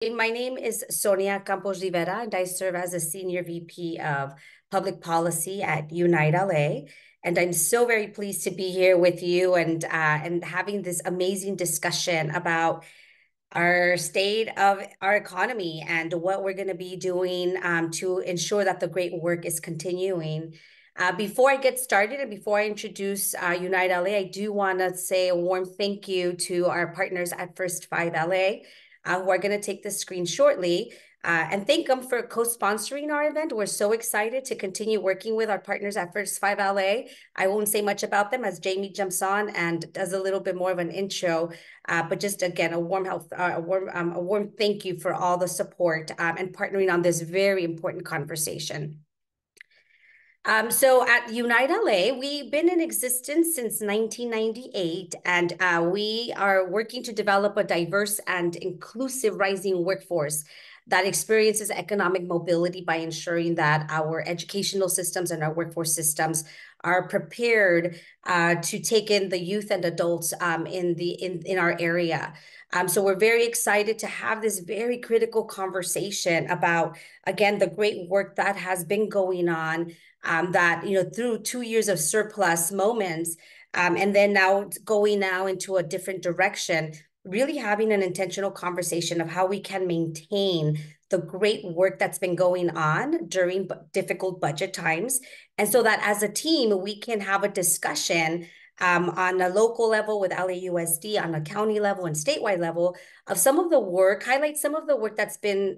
My name is Sonia Campos Rivera, and I serve as a Senior VP of Public Policy at Unite LA. And I'm so very pleased to be here with you and having this amazing discussion about our state of our economy and what we're going to be doing to ensure that the great work is continuing. Before I get started and before I introduce Unite LA, I do want to say a warm thank you to our partners at First 5 LA who are going to take the screen shortly. And thank them for co-sponsoring our event. We're so excited to continue working with our partners at First 5 LA. I won't say much about them as Jamie jumps on and does a little bit more of an intro. But just again, a warm thank you for all the support and partnering on this very important conversation. So at Unite LA, we've been in existence since 1998, and we are working to develop a diverse and inclusive rising workforce that experiences economic mobility by ensuring that our educational systems and our workforce systems are prepared to take in the youth and adults in our area. So we're very excited to have this very critical conversation about, again, the great work that has been going on, that, through 2 years of surplus moments, and then now going into a different direction, really having an intentional conversation of how we can maintain the great work that's been going on during difficult budget times. And so that as a team, we can have a discussion on a local level with LAUSD, on a county level and statewide level of some of the work, highlight some of the work that's been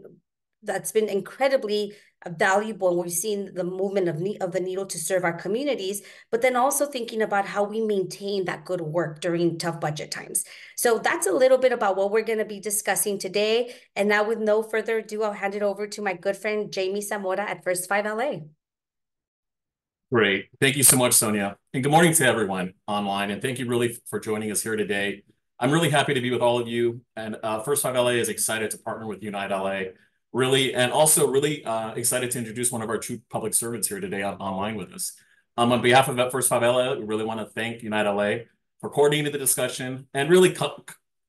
incredibly valuable, and we've seen the movement of the needle to serve our communities, but then also thinking about how we maintain that good work during tough budget times. So that's a little bit about what we're going to be discussing today. And now, with no further ado, I'll hand it over to my good friend Jamie Zamora at First 5 LA. Great. Thank you so much, Sonia. And good morning to everyone online. And thank you really for joining us here today. I'm really happy to be with all of you. And First 5 LA is excited to partner with Unite LA. Really excited to introduce one of our true public servants here today online with us. On behalf of First 5 LA, we really want to thank Unite LA for coordinating the discussion and really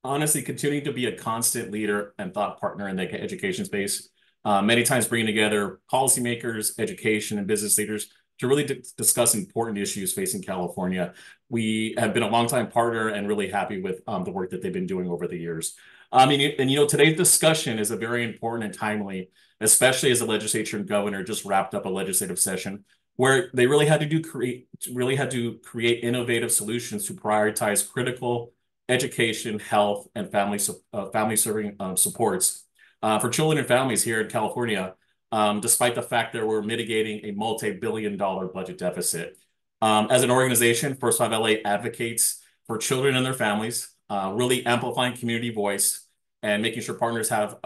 honestly continuing to be a constant leader and thought partner in the education space. Many times bringing together policymakers, education, and business leaders to really discuss important issues facing California. We have been a longtime partner and really happy with the work that they've been doing over the years. Today's discussion is a very important and timely, especially as the legislature and governor just wrapped up a legislative session where they really had to create innovative solutions to prioritize critical education, health, and family-serving supports for children and families here in California, despite the fact that we're mitigating a multi-billion-dollar budget deficit. As an organization, First 5 LA advocates for children and their families, really amplifying community voice and making sure partners have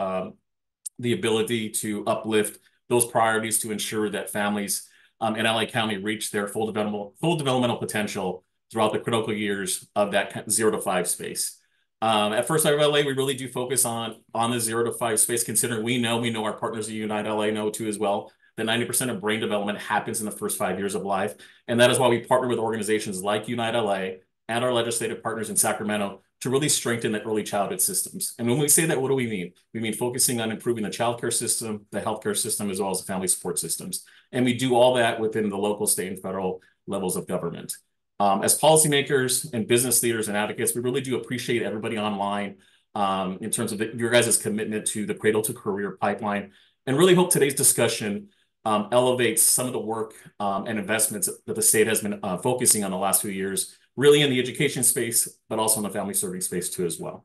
the ability to uplift those priorities to ensure that families in LA County reach their full developmental potential throughout the critical years of that 0 to 5 space. At First 5 LA, we really do focus on the 0 to 5 space, considering we know our partners at Unite LA know too as well, that 90% of brain development happens in the first 5 years of life. And that is why we partner with organizations like Unite LA and our legislative partners in Sacramento to really strengthen the early childhood systems. And when we say that, what do we mean? We mean focusing on improving the childcare system, the healthcare system, as well as the family support systems. And we do all that within the local, state, and federal levels of government. As policymakers and business leaders and advocates, we really do appreciate everybody online in terms of your guys' commitment to the Cradle-to-Career pipeline, and really hope today's discussion elevates some of the work and investments that the state has been focusing on the last few years, really in the education space, but also in the family serving space too as well.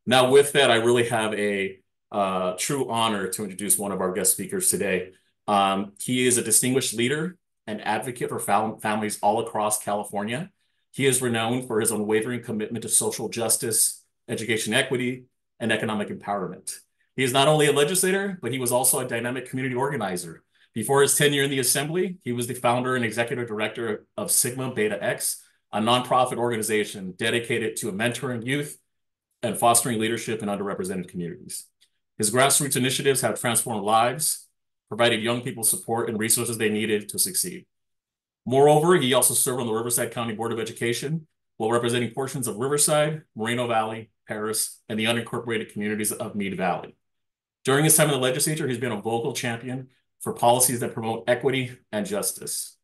Now, with that, I really have a true honor to introduce one of our guest speakers today. He is a distinguished leader and advocate for families all across California. He is renowned for his unwavering commitment to social justice, education equity, and economic empowerment. He is not only a legislator, but he was also a dynamic community organizer. Before his tenure in the Assembly, he was the founder and executive director of Sigma Beta X, a nonprofit organization dedicated to mentoring youth and fostering leadership in underrepresented communities. His grassroots initiatives have transformed lives, provided young people support and resources they needed to succeed. Moreover, he also served on the Riverside County Board of Education while representing portions of Riverside, Moreno Valley, Paris, and the unincorporated communities of Mead Valley. During his time in the legislature, he's been a vocal champion for policies that promote equity and justice.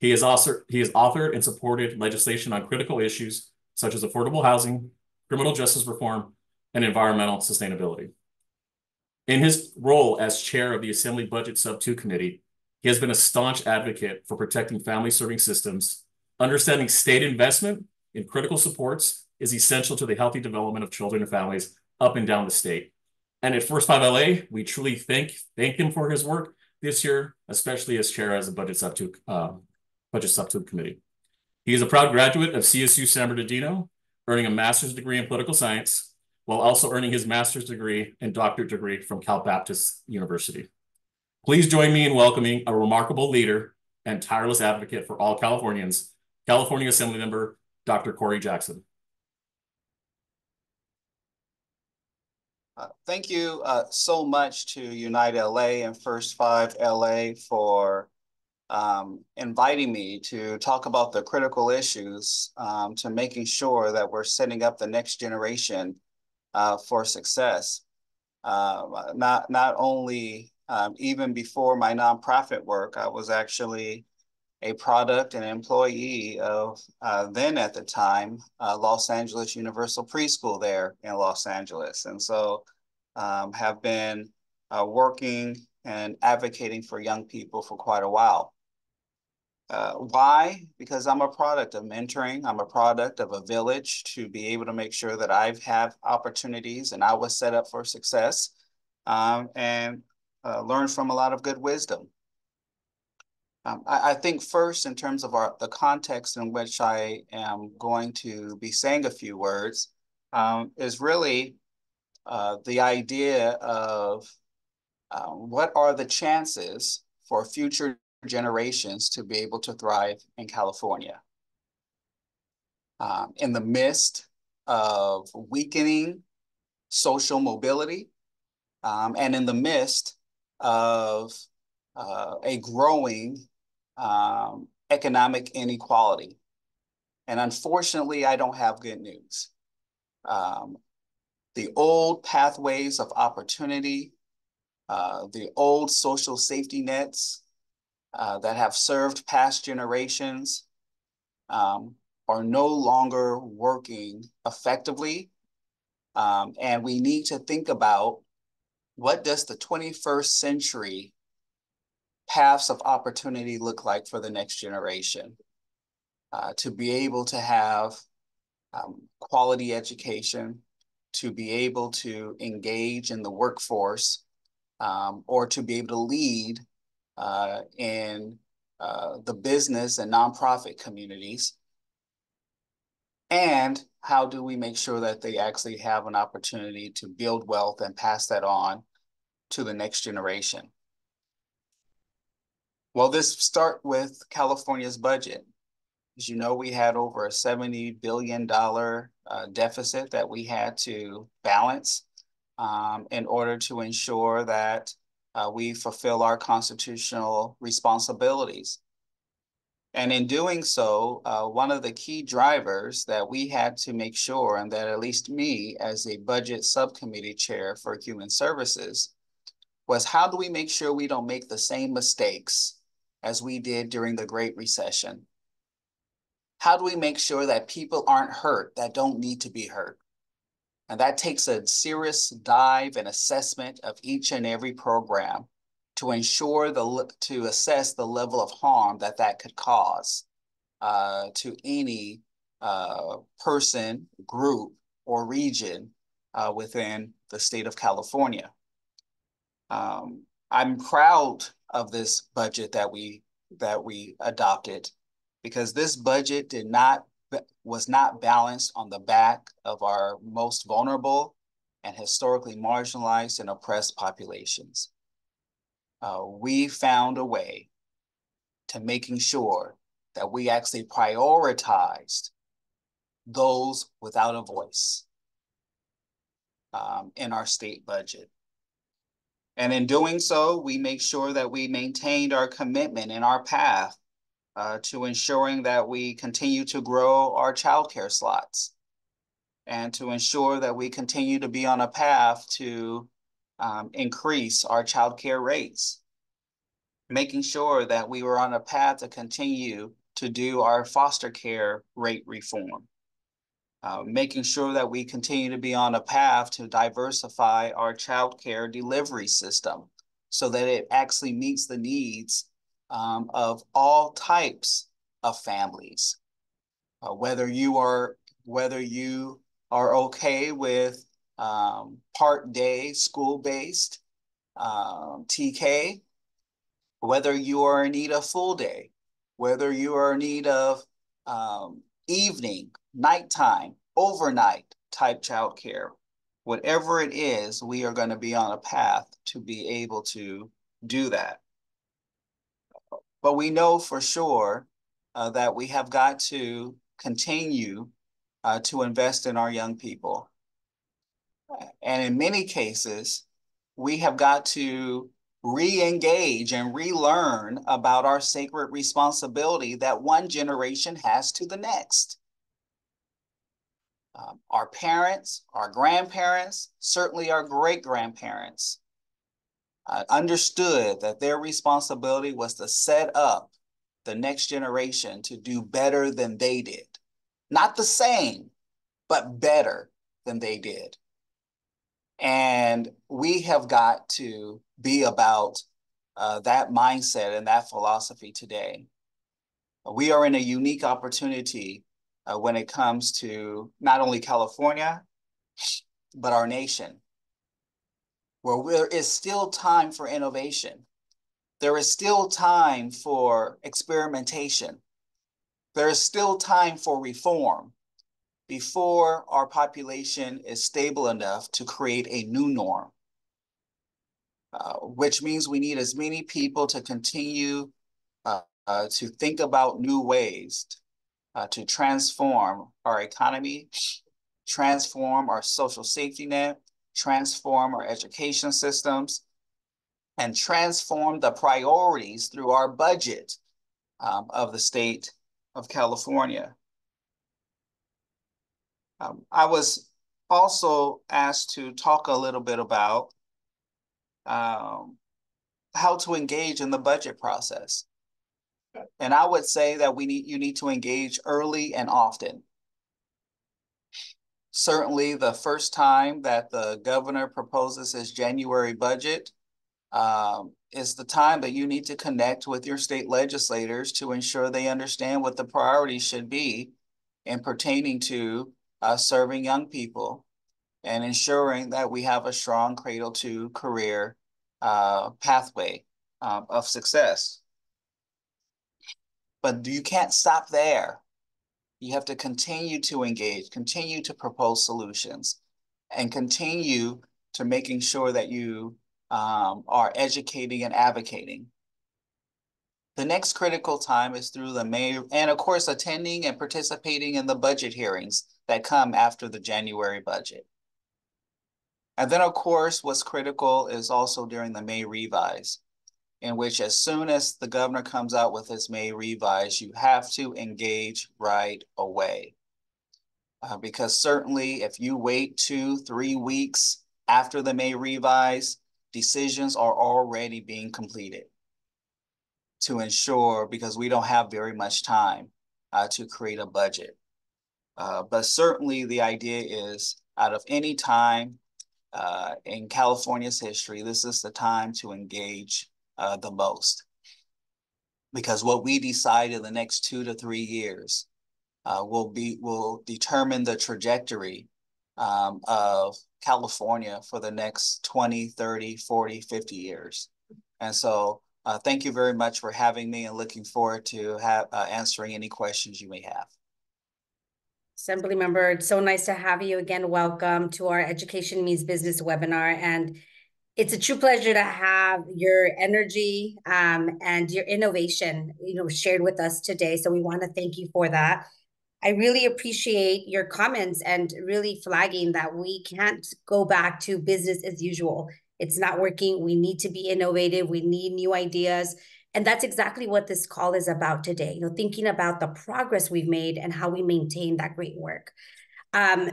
He has authored and supported legislation on critical issues such as affordable housing, criminal justice reform, and environmental sustainability. In his role as chair of the Assembly Budget Subcommittee, he has been a staunch advocate for protecting family-serving systems. Understanding state investment in critical supports is essential to the healthy development of children and families up and down the state. And at First 5 LA, we truly thank him for his work this year, especially as chair of the Budget Subcommittee. He is a proud graduate of CSU San Bernardino, earning a master's degree in political science, while also earning his master's degree and doctorate degree from Cal Baptist University. Please join me in welcoming a remarkable leader and tireless advocate for all Californians, California Assemblymember Dr. Corey Jackson. Thank you so much to Unite LA and First 5 LA for inviting me to talk about the critical issues to making sure that we're setting up the next generation for success. Not only even before my nonprofit work, I was actually a product and employee of then at the time, Los Angeles Universal Preschool there in Los Angeles. And so have been working and advocating for young people for quite a while. Why? Because I'm a product of mentoring. I'm a product of a village to be able to make sure that I have opportunities and I was set up for success and learn from a lot of good wisdom. I think first, in terms of the context in which I am going to be saying a few words, is really the idea of what are the chances for future generations to be able to thrive in California. In the midst of weakening social mobility and in the midst of a growing economic inequality. And unfortunately, I don't have good news. The old pathways of opportunity, the old social safety nets that have served past generations are no longer working effectively. And we need to think about what does the 21st century paths of opportunity look like for the next generation to be able to have quality education, to be able to engage in the workforce, or to be able to lead in the business and nonprofit communities. And how do we make sure that they actually have an opportunity to build wealth and pass that on to the next generation? Well, this start with California's budget. As you know, we had over a $70 billion deficit that we had to balance in order to ensure that we fulfill our constitutional responsibilities. And in doing so, one of the key drivers that we had to make sure, and that at least me as a budget subcommittee chair for human services, was how do we make sure we don't make the same mistakes as we did during the Great Recession? How do we make sure that people aren't hurt that don't need to be hurt? And that takes a serious dive and assessment of each and every program to ensure to assess the level of harm that could cause to any person, group, or region within the state of California. I'm proud of this budget that we adopted, because this budget was not balanced on the back of our most vulnerable and historically marginalized and oppressed populations. We found a way to making sure that we actually prioritized those without a voice in our state budget. And in doing so, we make sure that we maintained our commitment and our path to ensuring that we continue to grow our childcare slots and to ensure that we continue to be on a path to increase our child care rates, making sure that we were on a path to continue to do our foster care rate reform, making sure that we continue to be on a path to diversify our child care delivery system so that it actually meets the needs of all types of families. Whether you are okay with part day school-based TK, whether you are in need of full day, whether you are in need of evening, nighttime, overnight type childcare, whatever it is, we are going to be on a path to be able to do that. But we know for sure that we have got to continue to invest in our young people. And in many cases, we have got to re-engage and relearn about our sacred responsibility that one generation has to the next. Our parents, our grandparents, certainly our great-grandparents understood that their responsibility was to set up the next generation to do better than they did. Not the same, but better than they did. And we have got to be about that mindset and that philosophy today. We are in a unique opportunity when it comes to not only California, but our nation, where there is still time for innovation. There is still time for experimentation. There is still time for reform before our population is stable enough to create a new norm, which means we need as many people to continue to think about new ways to transform our economy, transform our social safety net, transform our education systems, and transform the priorities through our budget of the state of California. I was also asked to talk a little bit about how to engage in the budget process. And I would say that you need to engage early and often. Certainly the first time that the governor proposes his January budget is the time that you need to connect with your state legislators to ensure they understand what the priorities should be in pertaining to serving young people and ensuring that we have a strong cradle-to-career pathway of success. But you can't stop there. You have to continue to engage, continue to propose solutions, and continue to making sure that you are educating and advocating. The next critical time is through the May, and of course, attending and participating in the budget hearings that come after the January budget. And then, of course, what's critical is also during the May revise, in which as soon as the governor comes out with his May revise, you have to engage right away. Because certainly if you wait 2-3 weeks after the May revise, decisions are already being completed to ensure, because we don't have very much time to create a budget. But certainly the idea is out of any time in California's history, this is the time to engage the most, because what we decide in the next 2 to 3 years will determine the trajectory of California for the next 20, 30, 40, 50 years. And so thank you very much for having me, and looking forward to answering any questions you may have. Assemblymember, it's so nice to have you again. Welcome to our Education Means Business webinar. And it's a true pleasure to have your energy and your innovation, shared with us today. So we want to thank you for that. I really appreciate your comments and really flagging that we can't go back to business as usual. It's not working. We need to be innovative. We need new ideas. And that's exactly what this call is about today, thinking about the progress we've made and how we maintain that great work.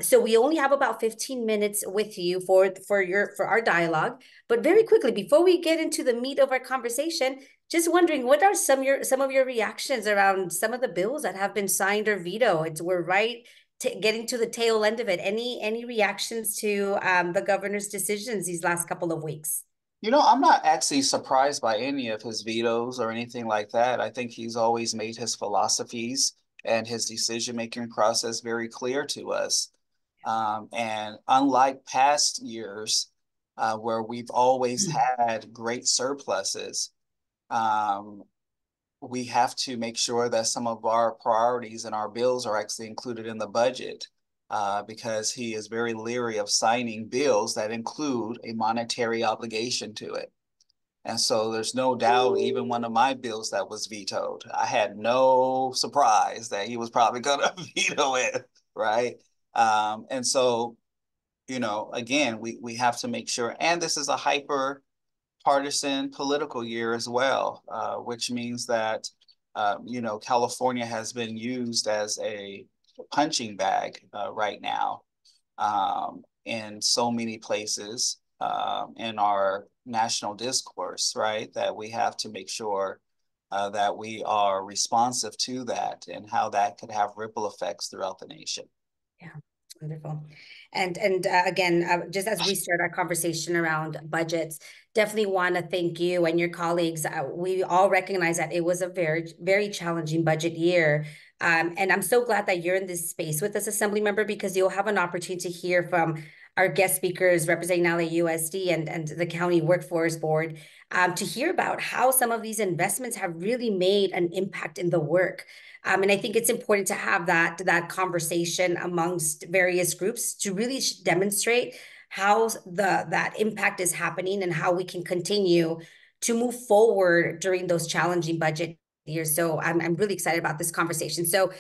So we only have about 15 minutes with you for our dialogue. But very quickly, before we get into the meat of our conversation, just wondering, what are some of your reactions around some of the bills that have been signed or vetoed? We're right getting to the tail end of it. Any reactions to the governor's decisions these last couple of weeks? You know, I'm not actually surprised by any of his vetoes or anything like that. I think he's always made his philosophies and his decision-making process very clear to us. And unlike past years, where we've always had great surpluses, we have to make sure that some of our priorities and our bills are actually included in the budget, because he is very leery of signing bills that include a monetary obligation to it. And so there's no doubt, even one of my bills that was vetoed, I had no surprise that he was probably going to veto it, right? And so, you know, again, we have to make sure, and this is a hyper partisan political year as well, which means that, you know, California has been used as a punching bag right now in so many places in our national discourse, right? That we have to make sure that we are responsive to that and how that could have ripple effects throughout the nation. Yeah, wonderful. And again, just as we start our conversation around budgets, definitely want to thank you and your colleagues. We all recognize that it was a very, very challenging budget year. And I'm so glad that you're in this space with us, Assembly Member, because you'll have an opportunity to hear from our guest speakers representing LAUSD and the County Workforce Board to hear about how some of these investments have really made an impact in the work. And I think it's important to have that conversation amongst various groups to really demonstrate how that impact is happening and how we can continue to move forward during those challenging budget years. So I'm really excited about this conversation. So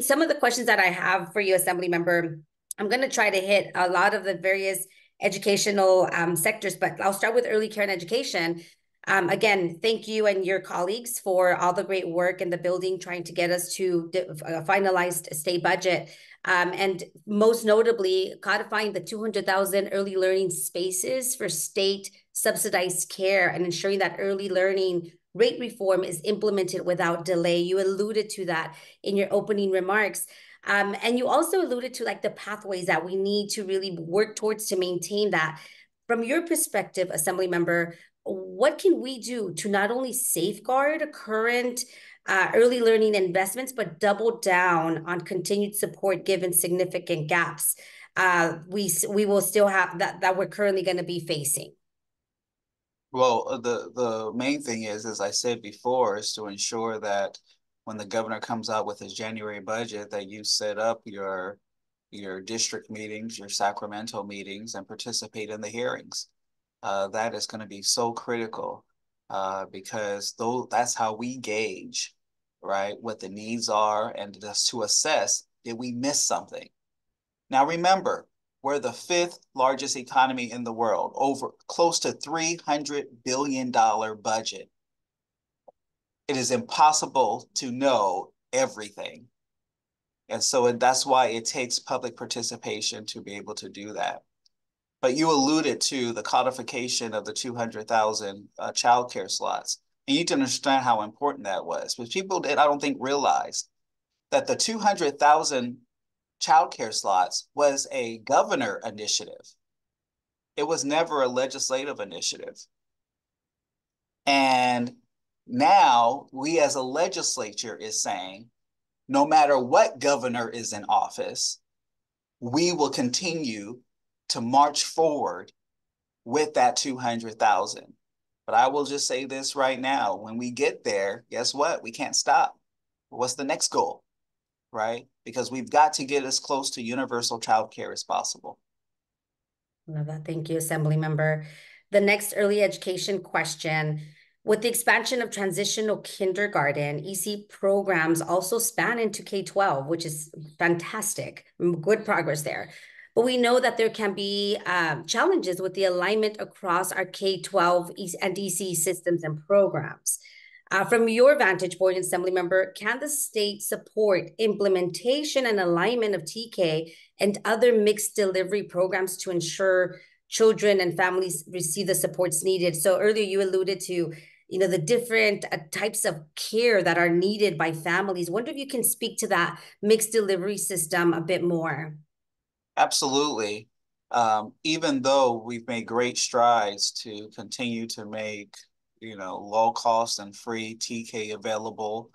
some of the questions that I have for you, Assembly Member, I'm going to try to hit a lot of the various educational sectors, but I'll start with early care and education. Again, thank you and your colleagues for all the great work in the building, trying to get us to a finalized state budget. And most notably, codifying the 200,000 early learning spaces for state subsidized care and ensuring that early learning rate reform is implemented without delay. You alluded to that in your opening remarks. And you also alluded to like the pathways that we need to really work towards to maintain that. From your perspective, Assembly Member, what can we do to not only safeguard current early learning investments, but double down on continued support given significant gaps we will still have that we're currently going to be facing? Well, the main thing is, as I said before, is to ensure that when the governor comes out with his January budget, that you set up your district meetings, your Sacramento meetings, and participate in the hearings. That is going to be so critical because that's how we gauge, right, what the needs are, and just to assess, did we miss something? Now, remember, we're the 5th largest economy in the world, over close to $300 billion budget. It is impossible to know everything. And so that's why it takes public participation to be able to do that. But you alluded to the codification of the 200,000 childcare slots. And you need to understand how important that was. Because people I don't think realized that the 200,000 childcare slots was a governor initiative. It was never a legislative initiative. And now we as a legislature is saying, no matter what governor is in office, we will continue to march forward with that 200,000. But I will just say this right now, when we get there, guess what? We can't stop. What's the next goal, right? Because we've got to get as close to universal childcare as possible. Love that. Thank you, Assembly Member. The next early education question. With the expansion of transitional kindergarten, EC programs also span into K-12, which is fantastic. Good progress there. But we know that there can be challenges with the alignment across our K-12 and EC systems and programs. From your vantage point, Assemblymember, can the state support implementation and alignment of TK and other mixed delivery programs to ensure children and families receive the supports needed? So earlier you alluded to, the different types of care that are needed by families. Wonder if you can speak to that mixed delivery system a bit more. Absolutely. Even though we've made great strides to continue to make, low cost and free TK available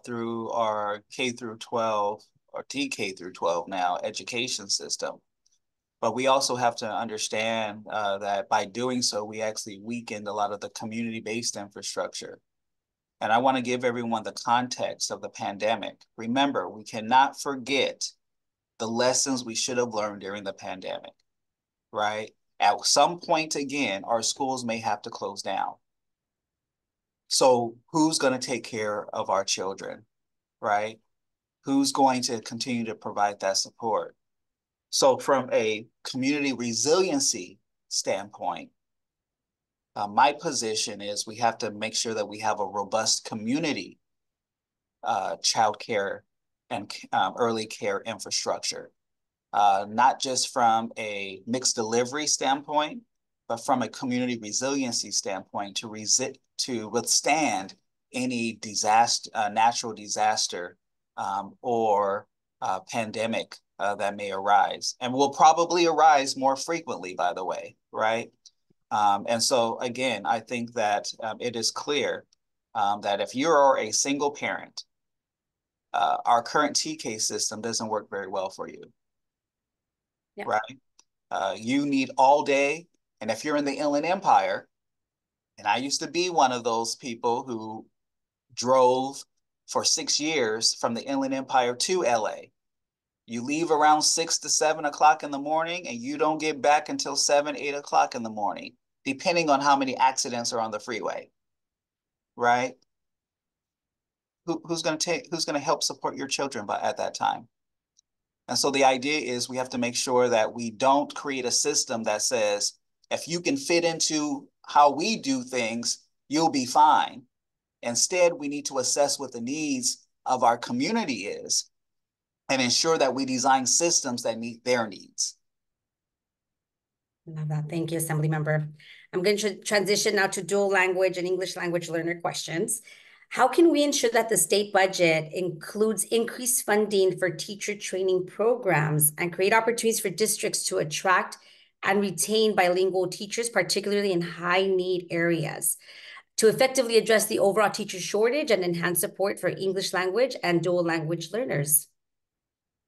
through our K through 12 or TK through 12 now education system. But we also have to understand that by doing so, we actually weakened a lot of the community-based infrastructure. And I want to give everyone the context of the pandemic. Remember, we cannot forget the lessons we should have learned during the pandemic, right? At some point, again, our schools may have to close down. So who's going to take care of our children, right? Who's going to continue to provide that support? So from a community resiliency standpoint, my position is we have to make sure that we have a robust community child care and early care infrastructure, not just from a mixed delivery standpoint, but from a community resiliency standpoint to withstand any disaster, natural disaster or pandemic that may arise, and will probably arise more frequently, by the way, right? And so again, I think that it is clear that if you're a single parent, our current TK system doesn't work very well for you, right? You need all day. And if you're in the Inland Empire, and I used to be one of those people who drove for 6 years from the Inland Empire to LA, you leave around 6 to 7 o'clock in the morning and you don't get back until 7, 8 o'clock in the morning, depending on how many accidents are on the freeway, right? Who's going to help support your children at that time? And so the idea is we have to make sure that we don't create a system that says, if you can fit into how we do things, you'll be fine. Instead, we need to assess what the needs of our community is and ensure that we design systems that meet their needs. Love that. Thank you, Assemblymember. I'm going to transition now to dual language and English language learner questions. How can we ensure that the state budget includes increased funding for teacher training programs and create opportunities for districts to attract and retain bilingual teachers, particularly in high-need areas, to effectively address the overall teacher shortage and enhance support for English language and dual language learners?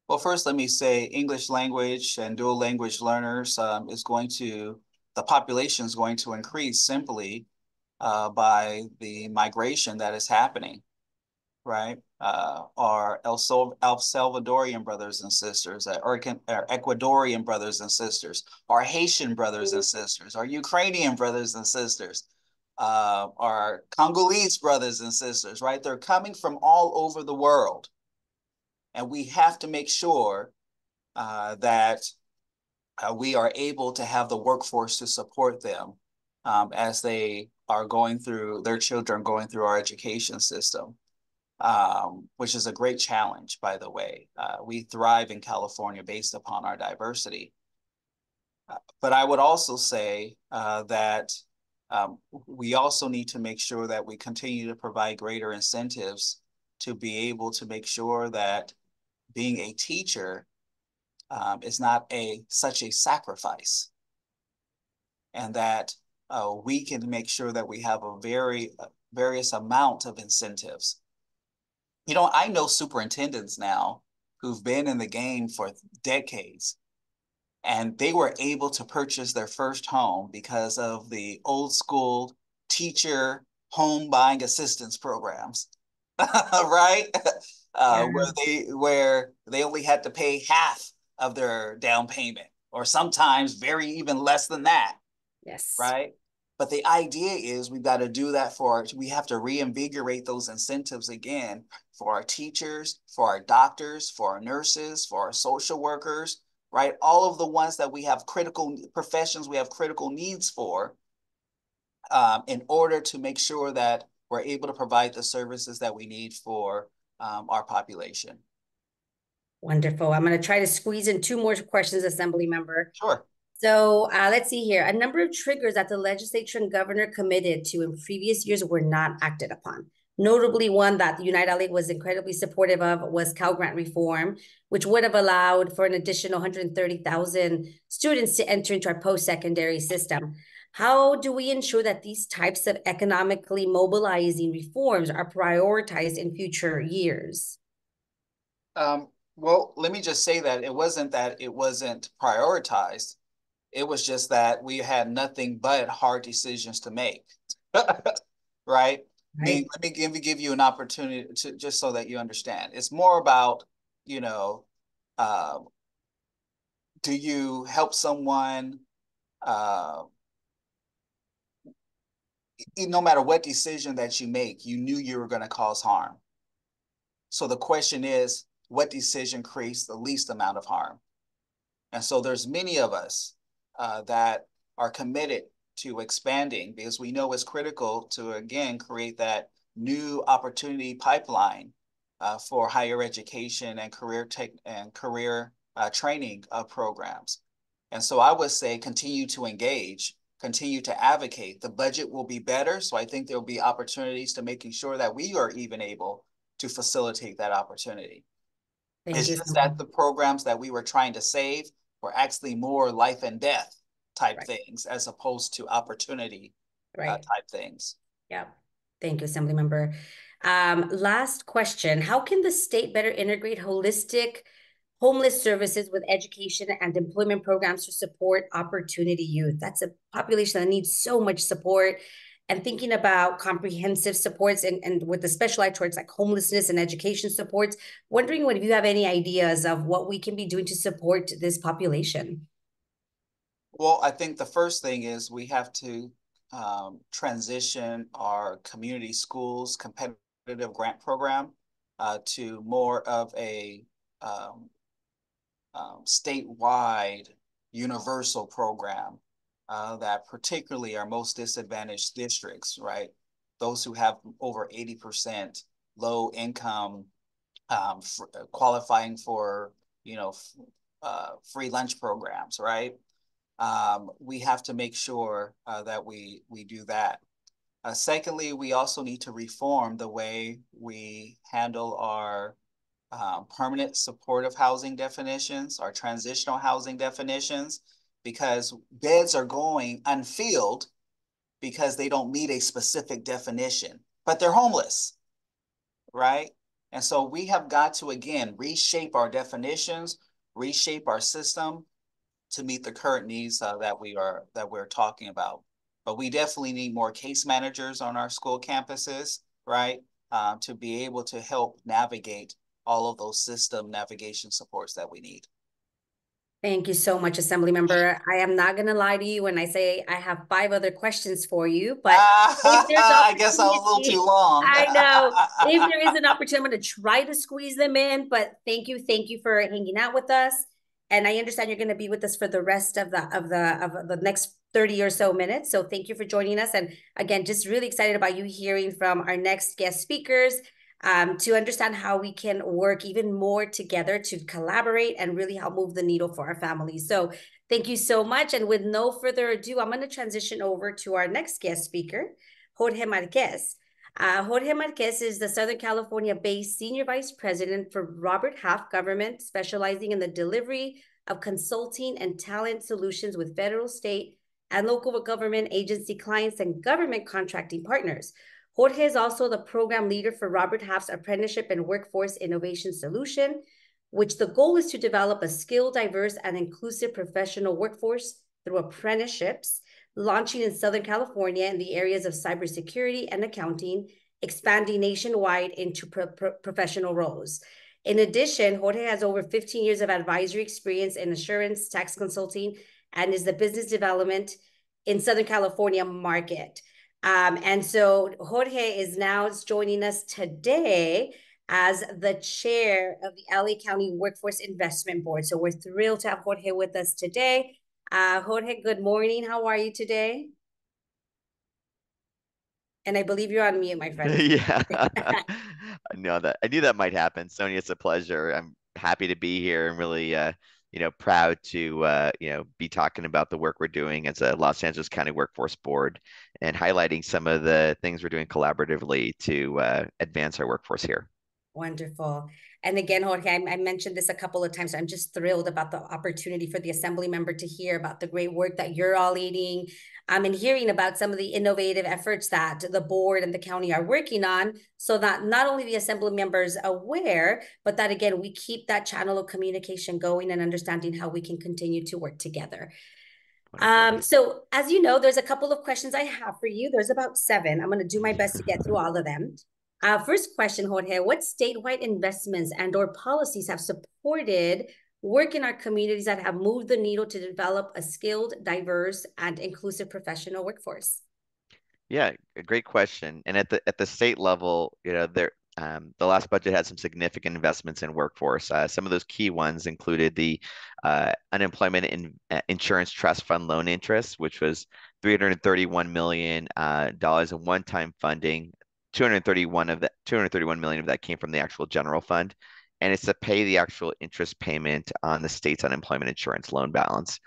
Well, first, let me say English language and dual language learners the population is going to increase simply by the migration that is happening, right? Our El Salvadorian brothers and sisters, our Ecuadorian brothers and sisters, our Haitian brothers and sisters, our Ukrainian brothers and sisters, our Congolese brothers and sisters, right? They're coming from all over the world. And we have to make sure that we are able to have the workforce to support them as they are their children going through our education system, which is a great challenge, by the way. We thrive in California based upon our diversity. But I would also say that we also need to make sure that we continue to provide greater incentives to be able to make sure that being a teacher is not such a sacrifice, and that we can make sure that we have a various amount of incentives. I know superintendents now who've been in the game for decades, and they were able to purchase their first home because of the old school teacher home buying assistance programs, right? Where they only had to pay half of their down payment, or sometimes even less than that. Yes. Right. But the idea is we've got to do that we have to reinvigorate those incentives again for our teachers, for our doctors, for our nurses, for our social workers, right? All of the ones that we have critical professions, we have critical needs for, in order to make sure that we're able to provide the services that we need for our population. Wonderful. I'm going to try to squeeze in two more questions, Assembly Member. Sure. So let's see here. A number of triggers that the legislature and governor committed to in previous years were not acted upon. Notably, one that the United LA was incredibly supportive of was Cal Grant reform, which would have allowed for an additional 130,000 students to enter into our post-secondary system. How do we ensure that these types of economically mobilizing reforms are prioritized in future years? Well, let me just say that it wasn't prioritized. It was just that we had nothing but hard decisions to make, right? I mean, let me give you an opportunity to just so that you understand. It's more about, you know, do you help someone? No matter what decision that you make, you knew you were going to cause harm. So the question is, what decision creates the least amount of harm? And so there's many of us that are committed to expanding because we know it's critical to, again, create that new opportunity pipeline for higher education and career training programs. And so I would say continue to engage, continue to advocate. The budget will be better. So I think there'll be opportunities to making sure that we are even able to facilitate that opportunity. It's just that the programs that we were trying to save were actually more life and death type things as opposed to opportunity type things. Yeah. Thank you, Assemblymember. Last question. How can the state better integrate holistic homeless services with education and employment programs to support opportunity youth? That's a population that needs so much support. And thinking about comprehensive supports and with the special eye towards like homelessness and education supports, wondering if you have any ideas of what we can be doing to support this population. Well, I think the first thing is we have to transition our community schools competitive grant program to more of a statewide universal program that particularly our most disadvantaged districts, right? Those who have over 80% low income qualifying for, free lunch programs, right? We have to make sure that we do that. Secondly, we also need to reform the way we handle our permanent supportive housing definitions, our transitional housing definitions, because beds are going unfilled because they don't meet a specific definition, but they're homeless, right? And so we have got to, again, reshape our definitions, reshape our system to meet the current needs that we're talking about. But we definitely need more case managers on our school campuses, right? To be able to help navigate all of those system navigation supports that we need. Thank you so much, Assemblymember. I am not going to lie to you when I say I have 5 other questions for you, but if there's I guess I was a little too long. I know. If there is an opportunity, I'm going to try to squeeze them in, but thank you for hanging out with us. And I understand you're going to be with us for the rest of the next 30 or so minutes. So thank you for joining us. And again, just really excited about you hearing from our next guest speakers to understand how we can work even more together to collaborate and really help move the needle for our families. So thank you so much. And with no further ado, I'm going to transition over to our next guest speaker, Jorge Marquez. Jorge Marquez is the Southern California-based Senior Vice President for Robert Half Government, specializing in the delivery of consulting and talent solutions with federal, state, and local government agency clients and government contracting partners. Jorge is also the program leader for Robert Half's Apprenticeship and Workforce Innovation Solution, which the goal is to develop a skilled, diverse, and inclusive professional workforce through apprenticeships, launching in Southern California in the areas of cybersecurity and accounting, expanding nationwide into professional roles. In addition, Jorge has over 15 years of advisory experience in assurance, tax consulting, and is the business development in Southern California market. And so Jorge is now joining us today as the chair of the LA County Workforce Investment Board. So we're thrilled to have Jorge with us today. Jorge, good morning. How are you today? And I believe you're on mute, my friend. Yeah, I knew that might happen. Sonia, it's a pleasure. I'm happy to be here and really, proud to, be talking about the work we're doing as a Los Angeles County Workforce Board and highlighting some of the things we're doing collaboratively to advance our workforce here. Wonderful. And again, Jorge, I mentioned this a couple of times. I'm just thrilled about the opportunity for the Assembly member to hear about the great work that you're all leading, and hearing about some of the innovative efforts that the board and the county are working on, so that not only the Assembly members aware, but that again, we keep that channel of communication going and understanding how we can continue to work together. So as you know, there's a couple of questions I have for you. There's about 7. I'm going to do my best to get through all of them. First question, Jorge, what statewide investments and or policies have supported work in our communities that have moved the needle to develop a skilled, diverse, and inclusive professional workforce? Yeah, a great question. And at the state level, the last budget had some significant investments in workforce. Some of those key ones included the unemployment insurance trust fund loan interest, which was $331 million in one-time funding. 231 million of that came from the actual general fund, and it's to pay the actual interest payment on the state's unemployment insurance loan balance.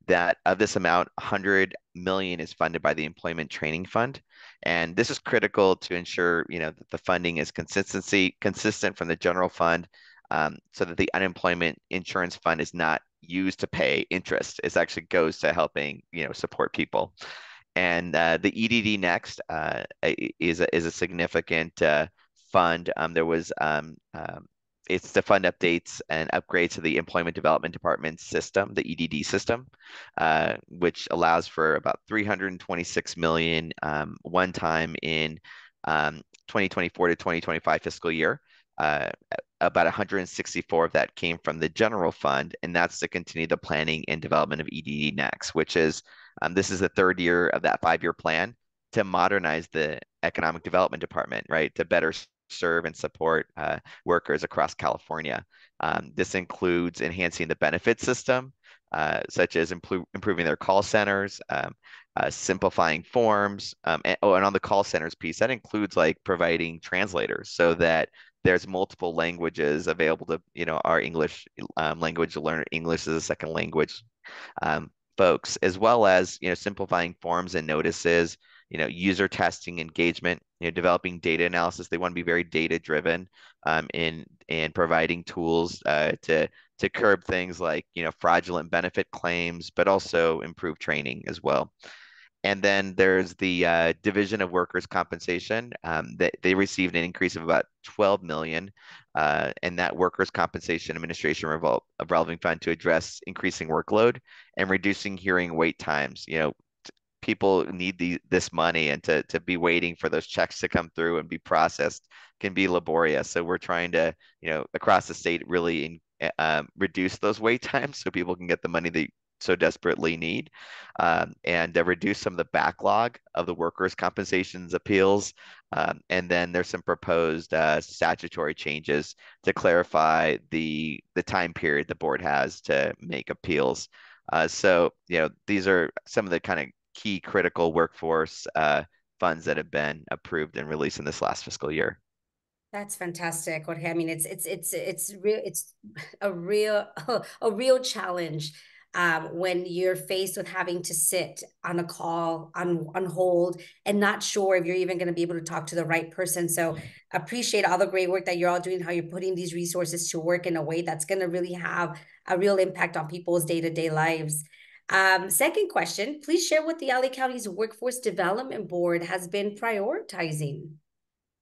That of this amount, 100 million is funded by the Employment Training Fund, and this is critical to ensure that the funding is consistent from the general fund, so that the unemployment insurance fund is not used to pay interest. It actually goes to helping support people. And the EDD Next is a significant fund. It's to fund updates and upgrades to the Employment Development Department system, the EDD system, which allows for about 326 million one time in 2024 to 2025 fiscal year. About 164 of that came from the general fund, and that's to continue the planning and development of EDD Next, which is this is the 3rd year of that 5-year plan to modernize the Economic Development Department, right, to better serve and support workers across California. This includes enhancing the benefit system, such as improving their call centers, simplifying forms, and on the call centers piece, that includes like providing translators so that there's multiple languages available to our English language learner, English as a second language folks, as well as simplifying forms and notices, user testing, engagement, developing data analysis. They want to be very data driven in providing tools to curb things like fraudulent benefit claims, but also improve training as well. And then there's the Division of Workers' Compensation. They received an increase of about 12 million, and that Workers' Compensation Administration revolving fund to address increasing workload and reducing hearing wait times. People need this money, and to be waiting for those checks to come through and be processed can be laborious. So we're trying to, across the state, really reduce those wait times so people can get the money they so desperately need, and reduce some of the backlog of the workers' compensations appeals. And then there's some proposed statutory changes to clarify the time period the board has to make appeals. So these are some of the kind of key critical workforce funds that have been approved and released in this last fiscal year. That's fantastic, Jorge. I mean, it's a real challenge when you're faced with having to sit on a call on hold and not sure if you're even going to be able to talk to the right person. So appreciate all the great work that you're all doing, how you're putting these resources to work in a way that's going to really have a real impact on people's day-to-day lives. Second question, please share what the LA County's Workforce Development Board has been prioritizing.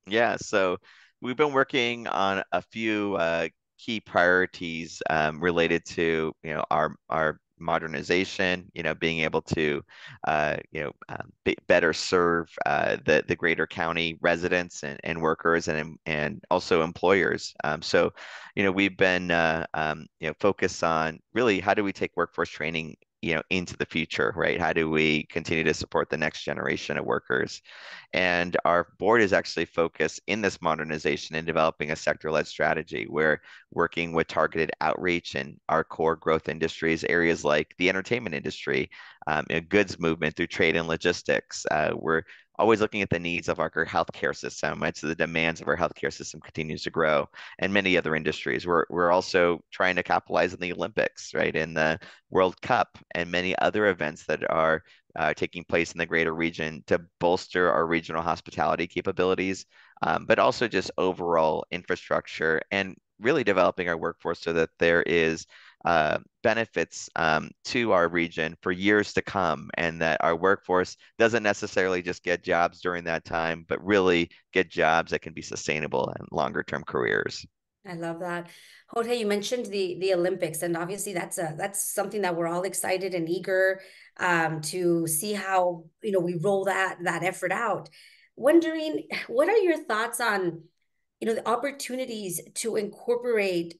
Yeah, so we've been working on a few key priorities related to our modernization, being able to better serve the greater county residents and workers and also employers. So we've been focused on really how do we take workforce training into the future, right? How do we continue to support the next generation of workers? And our board is actually focused in this modernization and developing a sector-led strategy. We're working with targeted outreach in our core growth industries, areas like the entertainment industry, goods movement through trade and logistics. We're always looking at the needs of our healthcare system, right? So the demands of our healthcare system continues to grow, and many other industries. We're also trying to capitalize on the Olympics, right, and the World Cup and many other events that are taking place in the greater region to bolster our regional hospitality capabilities, but also just overall infrastructure and really developing our workforce so that there is benefits to our region for years to come, and that our workforce doesn't necessarily just get jobs during that time, but really get jobs that can be sustainable and longer term careers. I love that. Jorge, you mentioned the Olympics, and obviously that's something that we're all excited and eager to see how we roll that effort out. Wondering, what are your thoughts on the opportunities to incorporate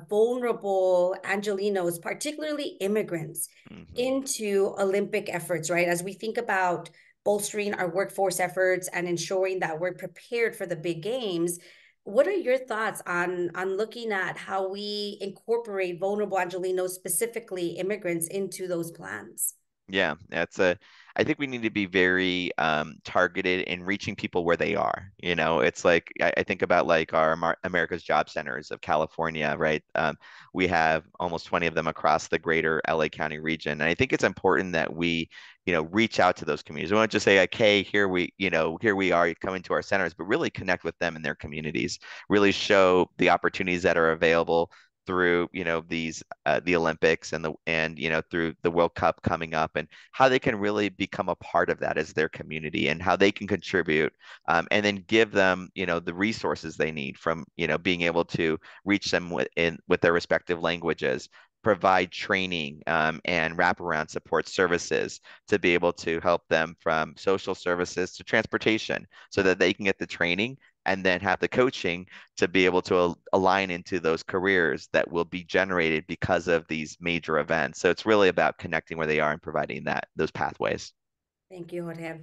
vulnerable Angelenos, particularly immigrants, into Olympic efforts, right? As we think about bolstering our workforce efforts and ensuring that we're prepared for the big games, what are your thoughts on looking at how we incorporate vulnerable Angelenos, specifically immigrants, into those plans? Yeah, I think we need to be very targeted in reaching people where they are. It's like I think about like our America's Job Centers of California, right? We have almost 20 of them across the greater LA County region. And I think it's important that we, reach out to those communities. We won't just say, like, hey, here we are coming to our centers, but really connect with them in their communities, really show the opportunities that are available through these the Olympics and through the World Cup coming up, and how they can really become a part of that as their community, and how they can contribute, and then give them the resources they need, from being able to reach them with their respective languages, provide training and wraparound support services to be able to help them, from social services to transportation, so that they can get the training and then have the coaching to be able to align into those careers that will be generated because of these major events. So it's really about connecting where they are and providing those pathways. Thank you, Jorge.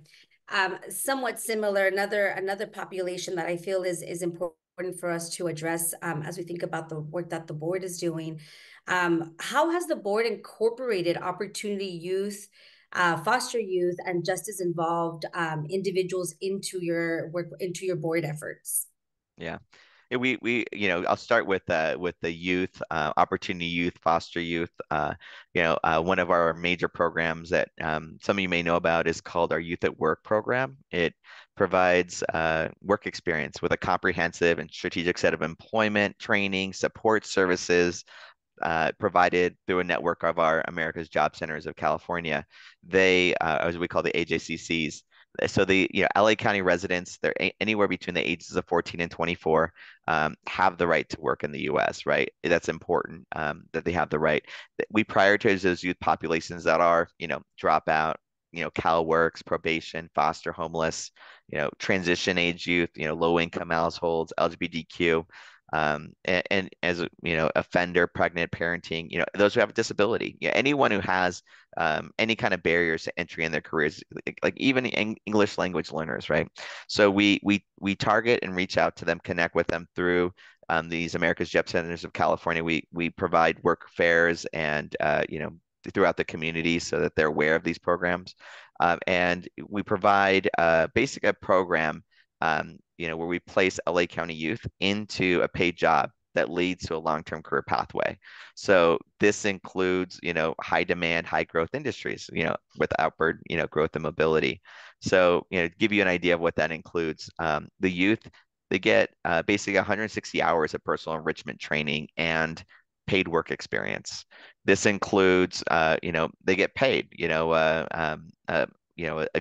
Somewhat similar, another population that I feel is important for us to address as we think about the work that the board is doing. How has the board incorporated opportunity youth, foster youth, and justice involved individuals into your work, into your board efforts? Yeah. I'll start with the youth, opportunity youth, foster youth. One of our major programs that some of you may know about is called our Youth at Work program. It provides work experience with a comprehensive and strategic set of employment, training, support services provided through a network of our America's Job Centers of California. They, as we call the AJCCs. So the LA County residents, they're anywhere between the ages of 14 and 24, have the right to work in the U.S., right? That's important that they have the right. We prioritize those youth populations that are, dropout, CalWorks, probation, foster homeless, transition age youth, low income households, LGBTQ. And as offender, pregnant, parenting, those who have a disability, anyone who has any kind of barriers to entry in their careers, like even English language learners, right? So we target and reach out to them, connect with them through these America's Job Centers of California. We provide work fairs and throughout the community so that they're aware of these programs, and we provide basically a program where we place LA County youth into a paid job that leads to a long-term career pathway. So this includes, high demand, high growth industries, with outward, growth and mobility. So, to give you an idea of what that includes, the youth, they get basically 160 hours of personal enrichment training and paid work experience. This includes, they get paid, a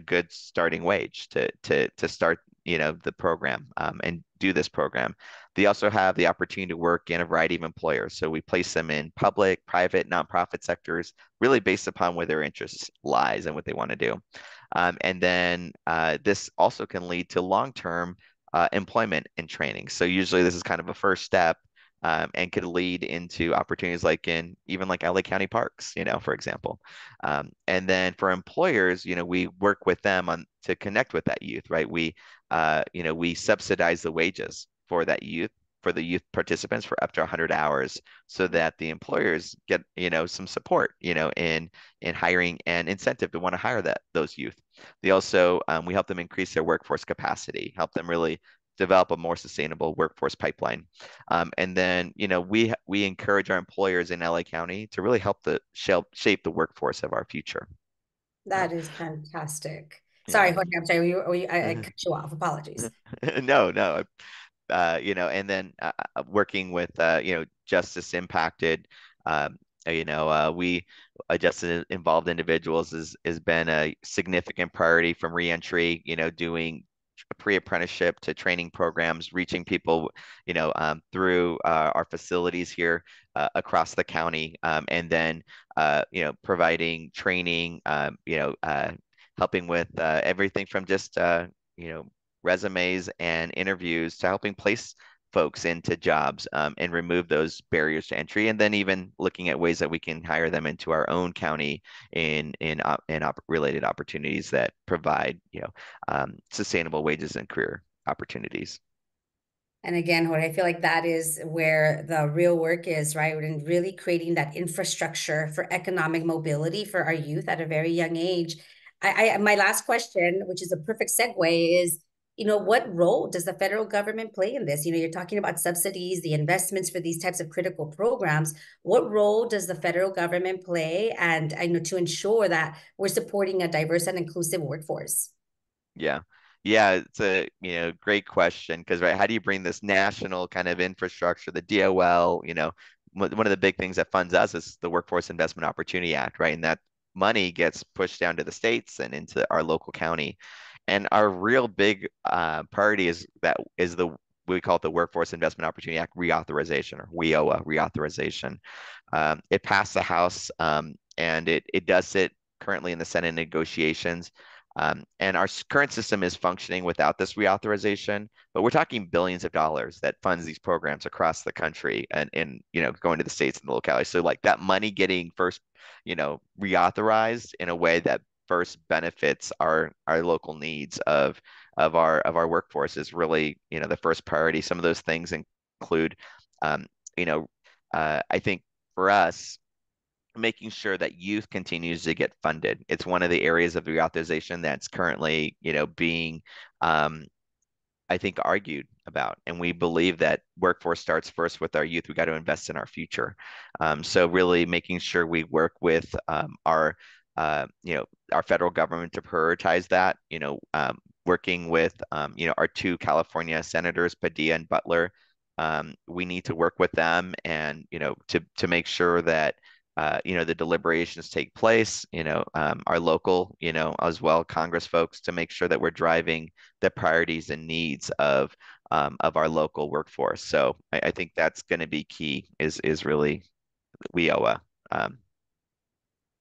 good starting wage to start the program and do this program. They also have the opportunity to work in a variety of employers. So we place them in public, private, nonprofit sectors, really based upon where their interest lies and what they want to do. And then this also can lead to long-term employment and training. So usually this is kind of a first step, and could lead into opportunities like even like LA County parks, for example. And then for employers, we work with them to connect with that youth, right? We subsidize the wages for that youth for the youth participants for up to 100 hours so that the employers get, some support, in hiring and incentive to want to hire those youth. They also, we help them increase their workforce capacity, help them really develop a more sustainable workforce pipeline. And then, we encourage our employers in LA County to really help shape the workforce of our future. That is fantastic. Sorry, Yeah. Jorge, I'm sorry. I cut you off. Apologies. No. And then working with, justice impacted, we justice involved individuals has been a significant priority from reentry, doing pre-apprenticeship to training programs, reaching people, through our facilities here across the county, and then, providing training, helping with everything from just, resumes and interviews to helping place folks into jobs, and remove those barriers to entry, and then even looking at ways that we can hire them into our own county in related opportunities that provide sustainable wages and career opportunities. And again, Jorge, I feel like that is where the real work is, right? And really creating that infrastructure for economic mobility for our youth at a very young age. My last question, which is a perfect segue, is, what role does the federal government play in this? You're talking about subsidies, the investments for these types of critical programs. What role does the federal government play, and I know, to ensure that we're supporting a diverse and inclusive workforce? Yeah. It's a great question, because right, how do you bring this national kind of infrastructure, the DOL, one of the big things that funds us is the Workforce Investment Opportunity Act, right? And that money gets pushed down to the states and into our local county. And our real big priority we call it the Workforce Investment Opportunity Act reauthorization, or WIOA reauthorization. It passed the House, and it does sit currently in the Senate negotiations. And our current system is functioning without this reauthorization, but we're talking billions of dollars that funds these programs across the country and going to the states and the localities. So like that money getting first, reauthorized in a way that first benefits our local needs of our workforce is really, the first priority. Some of those things include, I think for us, making sure that youth continues to get funded. It's one of the areas of the reauthorization that's currently, being, I think, argued about. And we believe that workforce starts first with our youth. We got to invest in our future. So really making sure we work with our federal government to prioritize that, working with, our two California senators, Padilla and Butler. We need to work with them and, to make sure that the deliberations take place, our local, as well, Congress folks, to make sure that we're driving the priorities and needs of our local workforce. So I think that's going to be key is really WIOA.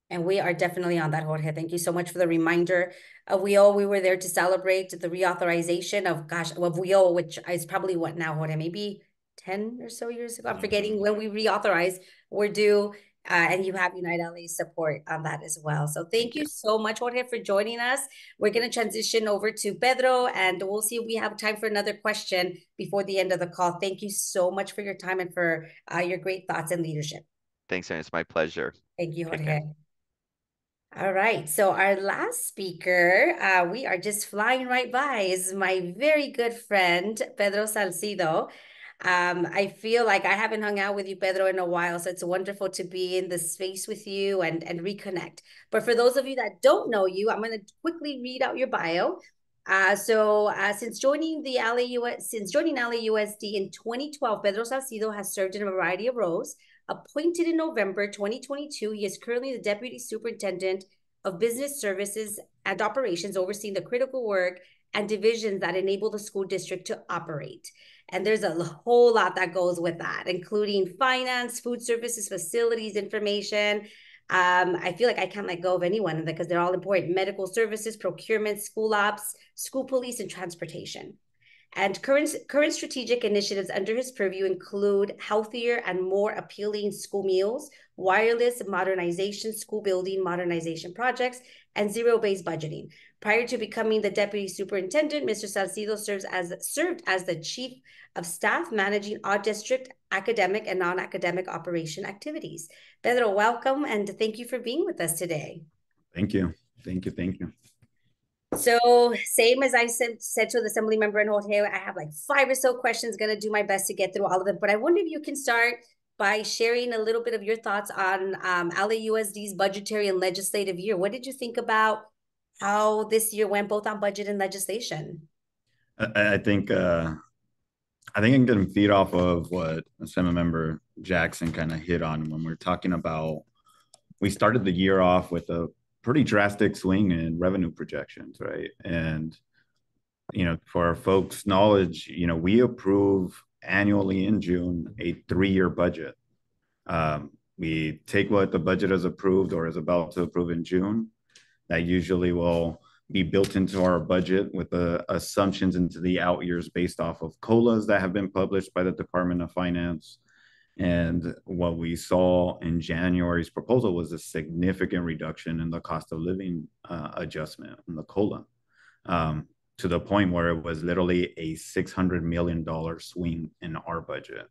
And we are definitely on that, Jorge. Thank you so much for the reminder. We were there to celebrate the reauthorization of WIO, which is probably what now, Jorge, maybe 10 or so years ago. I'm forgetting when we reauthorized. We're due. And you have Unite LA's support on that as well. So thank you so much, Jorge, for joining us. We're going to transition over to Pedro, and we'll see if we have time for another question before the end of the call. Thank you so much for your time and for your great thoughts and leadership. Thanks, and it's my pleasure. Thank you, Jorge. All right, so our last speaker, we are just flying right by, is my very good friend, Pedro Salcido. I feel like I haven't hung out with you, Pedro, in a while, so it's wonderful to be in the space with you and reconnect. But for those of you that don't know you, I'm going to quickly read out your bio. Since joining LAUSD in 2012, Pedro Salcido has served in a variety of roles. Appointed in November 2022, he is currently the Deputy Superintendent of Business Services and Operations, overseeing the critical work and divisions that enable the school district to operate. And there's a whole lot that goes with that, including finance, food services, facilities, information. I feel like I can't let go of anyone because they're all important. Medical services, procurement, school ops, school police, and transportation. And current strategic initiatives under his purview include healthier and more appealing school meals, wireless modernization, school building modernization projects, and zero-based budgeting. Prior to becoming the Deputy Superintendent, Mr. Salcido served as the Chief of Staff, managing all district academic and non-academic operation activities. Pedro, welcome, and thank you for being with us today. Thank you. Thank you. Thank you. So same as I said to the Assembly member and Jorge, I have like 5 or so questions, going to do my best to get through all of them. But I wonder if you can start by sharing a little bit of your thoughts on LAUSD's budgetary and legislative year. What did you think about how this year went, both on budget and legislation? I think I'm going to feed off of what Assemblymember Jackson kind of hit on when we're talking about, we started the year off with a pretty drastic swing in revenue projections, right? And, for our folks' knowledge, we approve annually in June a 3-year budget. We take what the budget has approved or is about to approve in June. That usually will be built into our budget with the assumptions into the out years based off of COLAs that have been published by the Department of Finance. And what we saw in January's proposal was a significant reduction in the cost of living adjustment in the COLA, to the point where it was literally a $600 million swing in our budget.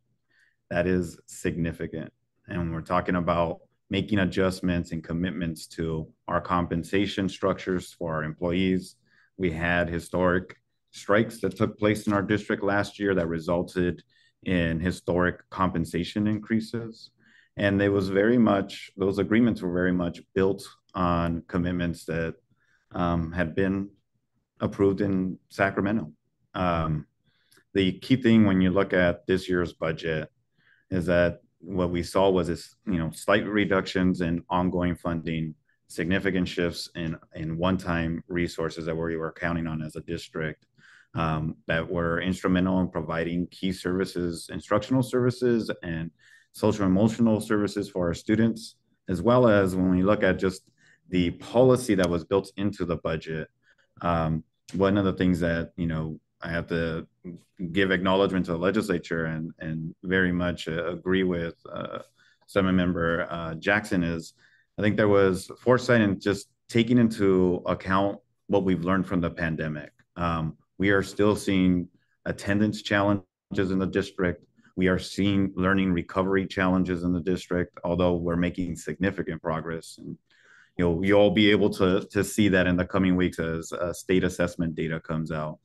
That is significant. And when we're talking about making adjustments and commitments to our compensation structures for our employees, we had historic strikes that took place in our district last year that resulted in historic compensation increases. And those agreements were very much built on commitments that had been approved in Sacramento. The key thing when you look at this year's budget is that what we saw was this, slight reductions in ongoing funding, significant shifts in one-time resources that we were counting on as a district, that were instrumental in providing key services, instructional services, and social emotional services for our students, as well as when we look at just the policy that was built into the budget. One of the things that, I have to give acknowledgement to the legislature and very much agree with Assemblymember Jackson is, I think there was foresight in just taking into account what we've learned from the pandemic. We are still seeing attendance challenges in the district. We are seeing learning recovery challenges in the district, although we're making significant progress. And you'll be able to see that in the coming weeks as state assessment data comes out.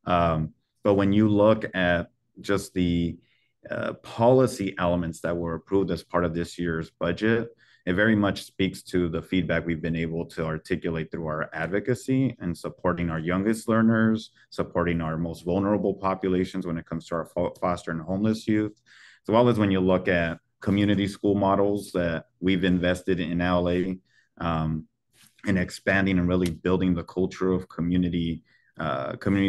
But when you look at just the policy elements that were approved as part of this year's budget, it very much speaks to the feedback we've been able to articulate through our advocacy and supporting our youngest learners, supporting our most vulnerable populations when it comes to our foster and homeless youth, as well as when you look at community school models that we've invested in LA, and expanding and really building the culture of community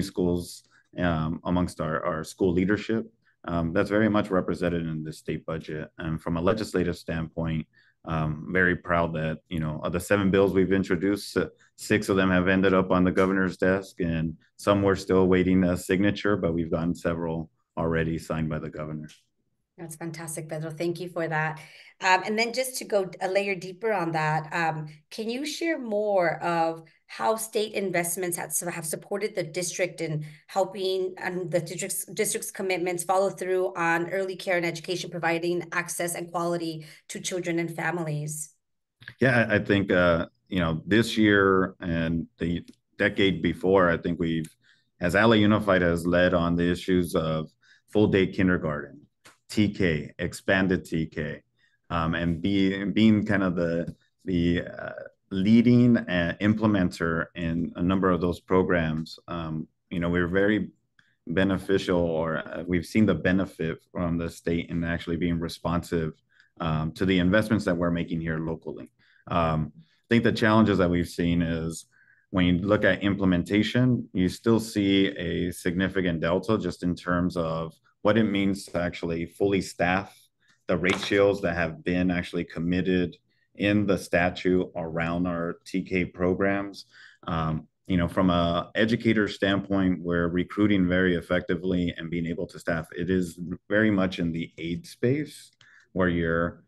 schools amongst our school leadership. That's very much represented in the state budget. And from a legislative standpoint, very proud that, of the 7 bills we've introduced, 6 of them have ended up on the governor's desk, and some we're still awaiting a signature, but we've gotten several already signed by the governor. That's fantastic, Pedro. Thank you for that. And then just to go a layer deeper on that, can you share more of how state investments have supported the district in helping the district's commitments follow through on early care and education, providing access and quality to children and families? Yeah, I think, this year and the decade before, I think as LA Unified has led on the issues of full day kindergarten, TK, expanded TK, and being kind of the leading implementer in a number of those programs. We're very beneficial, or we've seen the benefit from the state in actually being responsive to the investments that we're making here locally. I think the challenges that we've seen is when you look at implementation, you still see a significant delta just in terms of what it means to actually fully staff the ratios that have been actually committed in the statute around our TK programs. From an educator standpoint, we're recruiting very effectively and being able to staff. It is very much in the aid space where you're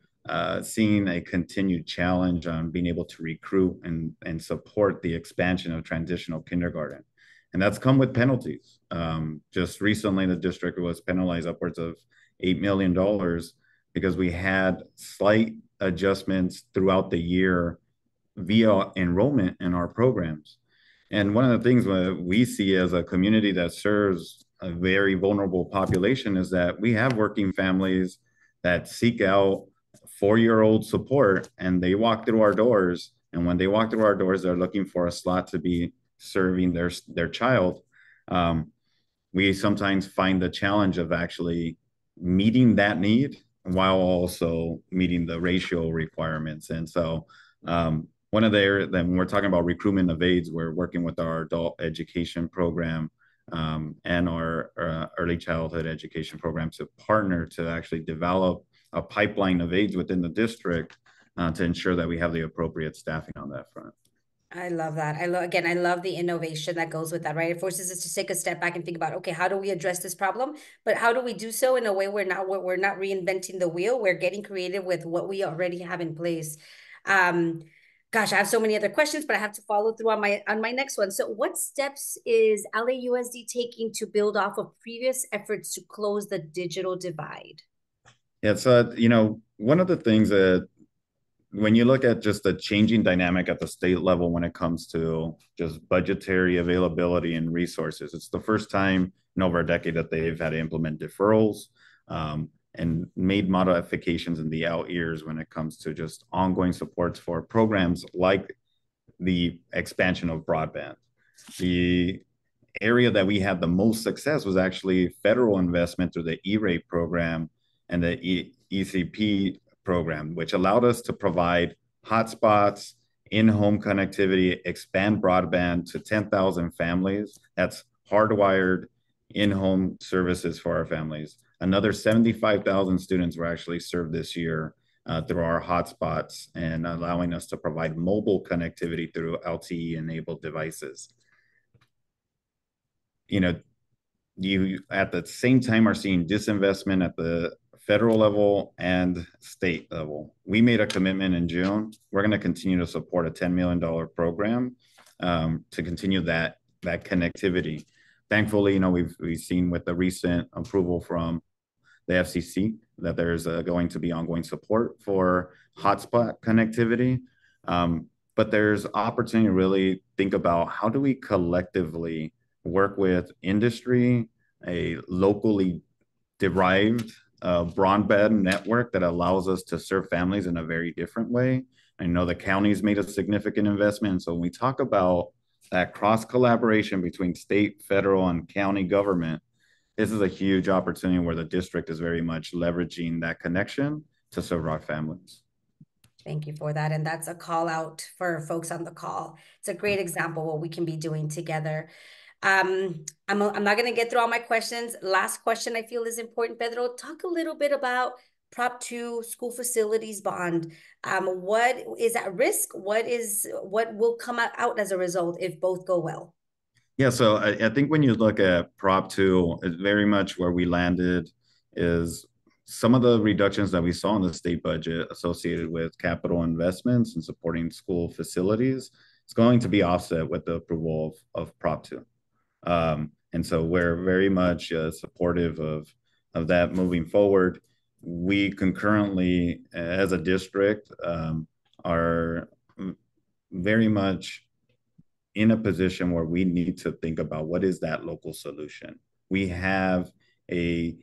seeing a continued challenge on being able to recruit and support the expansion of transitional kindergarten. And that's come with penalties. Just recently, the district was penalized upwards of $8 million because we had slight adjustments throughout the year via enrollment in our programs. And one of the things that we see as a community that serves a very vulnerable population is that we have working families that seek out 4-year-old support, and they walk through our doors. And when they walk through our doors, they're looking for a slot to be serving their child. We sometimes find the challenge of actually meeting that need while also meeting the ratio requirements. And so one of then when we're talking about recruitment of aides, we're working with our adult education program and our early childhood education program to partner to actually develop a pipeline of aides within the district to ensure that we have the appropriate staffing on that front. I love that. I love the innovation that goes with that, right? It forces us to take a step back and think about, okay, how do we address this problem? But how do we do so in a way we're not reinventing the wheel? We're getting creative with what we already have in place. Gosh, I have so many other questions, but I have to follow through on my next one. So what steps is LAUSD taking to build off of previous efforts to close the digital divide? Yeah, so, you know, one of the things that when you look at just the changing dynamic at the state level when it comes to just budgetary availability and resources, it's the first time in over a decade that they've had to implement deferrals and made modifications in the out years when it comes to just ongoing supports for programs like the expansion of broadband. The area that we had the most success was actually federal investment through the E-rate program and the ECP program, which allowed us to provide hotspots, in-home connectivity, expand broadband to 10,000 families. That's hardwired in-home services for our families. Another 75,000 students were actually served this year through our hotspots and allowing us to provide mobile connectivity through LTE-enabled devices. You know, you at the same time are seeing disinvestment at the federal level and state level. We made a commitment in June. We're going to continue to support a $10 million program to continue that connectivity. Thankfully, you know, we've seen with the recent approval from the FCC that there's going to be ongoing support for hotspot connectivity. But there's opportunity to really think about how do we collectively work with industry, a locally derived broadband network that allows us to serve families in a very different way. I know the county's made a significant investment. So when we talk about that cross collaboration between state, federal, and county government, this is a huge opportunity where the district is very much leveraging that connection to serve our families. Thank you for that. And that's a call out for folks on the call. It's a great example of what we can be doing together. I'm not going to get through all my questions. Last question I feel is important, Pedro. Talk a little bit about Prop 2 school facilities bond. What is at risk? What will come out as a result if both go well? Yeah, so I think when you look at Prop 2, it's very much where we landed is some of the reductions that we saw in the state budget associated with capital investments and supporting school facilities. It's going to be offset with the approval of Prop 2. And so we're very much supportive of that moving forward. We concurrently, as a district, are very much in a position where we need to think about what is that local solution. We have a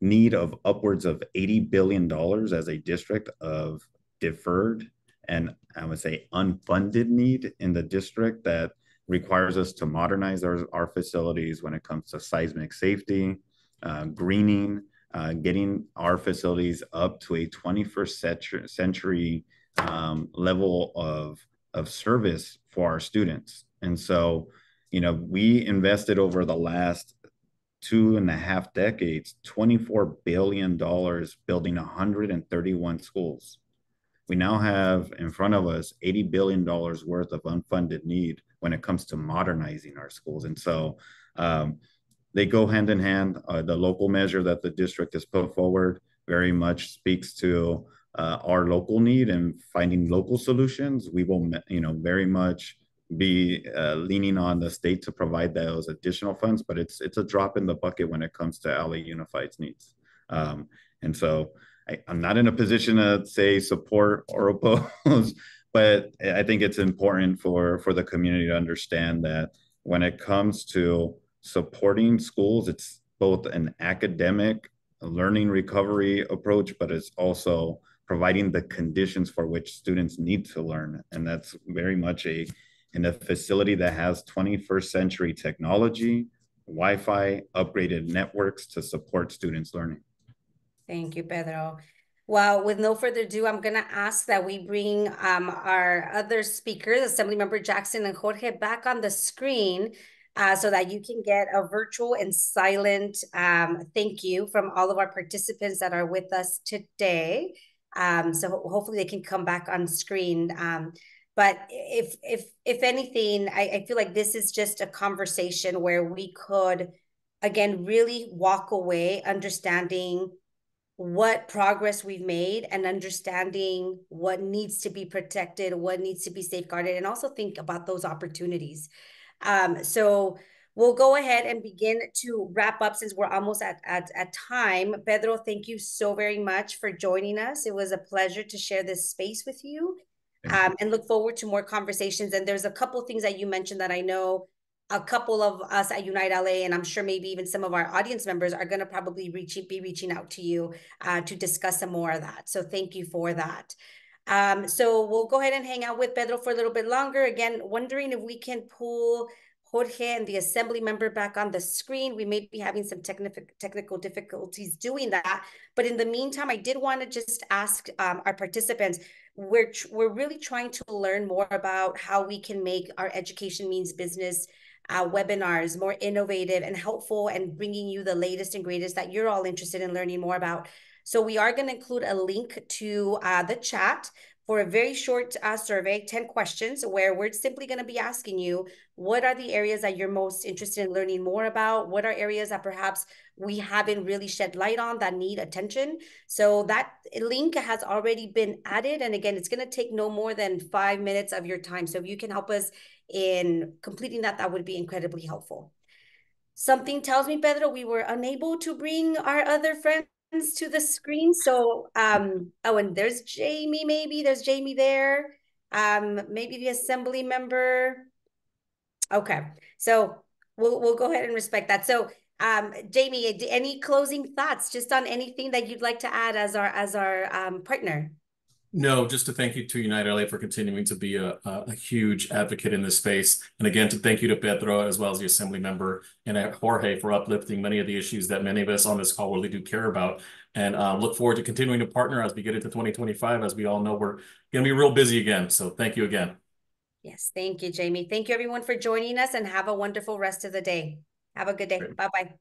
need of upwards of $80 billion as a district of deferred and I would say unfunded need in the district that requires us to modernize our facilities when it comes to seismic safety, greening, getting our facilities up to a 21st century level of service for our students. And so, you know, we invested over the last 2.5 decades, $24 billion building 131 schools. We now have in front of us $80 billion worth of unfunded need when it comes to modernizing our schools. And so they go hand in hand. The local measure that the district has put forward very much speaks to our local need and finding local solutions, we will, very much be leaning on the state to provide those additional funds, but it's a drop in the bucket when it comes to LA Unified's needs. And so I'm not in a position to say support or oppose, but I think it's important for the community to understand that when it comes to supporting schools, it's both an academic learning recovery approach, but it's also providing the conditions for which students need to learn. And that's very much in a facility that has 21st century technology, Wi-Fi, upgraded networks to support students' learning. Thank you, Pedro. Well, with no further ado, I'm going to ask that we bring our other speakers, Assemblymember Jackson and Jorge, back on the screen so that you can get a virtual and silent thank you from all of our participants that are with us today. So hopefully they can come back on screen. But if anything, I feel like this is just a conversation where we could, again, really walk away understanding what progress we've made and understanding what needs to be protected, what needs to be safeguarded, and also think about those opportunities. So we'll go ahead and begin to wrap up since we're almost at time. Pedro, thank you so very much for joining us. It was a pleasure to share this space with you. And look forward to more conversations. And there's a couple of things that you mentioned that I know a couple of us at Unite LA, and I'm sure maybe even some of our audience members are going to probably be reaching out to you to discuss some more of that. So thank you for that. So we'll go ahead and hang out with Pedro for a little bit longer. Again, wondering if we can pull Jorge and the assembly member back on the screen. We may be having some technical difficulties doing that. But in the meantime, I did want to just ask our participants, we're really trying to learn more about how we can make our Education Means Business webinars more innovative and helpful and bringing you the latest and greatest that you're all interested in learning more about. So we are going to include a link to the chat for a very short survey, 10 questions, where we're simply going to be asking you, what are the areas that you're most interested in learning more about? What are areas that perhaps we haven't really shed light on that need attention? So that link has already been added. And again, it's going to take no more than 5 minutes of your time. So if you can help us in completing that, that would be incredibly helpful. Something tells me, Pedro, we were unable to bring our other friends to the screen. So, oh, and there's Jamie, maybe there's Jamie there. Maybe the assembly member. Okay, so we'll go ahead and respect that. So, Jamie, any closing thoughts just on anything that you'd like to add as our partner? No, just to thank you to Unite LA for continuing to be a huge advocate in this space. And again, to thank you to Pedro, as well as the assembly member, and Jorge for uplifting many of the issues that many of us on this call really do care about. And look forward to continuing to partner as we get into 2025. As we all know, we're going to be real busy again. So thank you again. Yes, thank you, Jamie. Thank you, everyone, for joining us, and have a wonderful rest of the day. Have a good day. Bye-bye.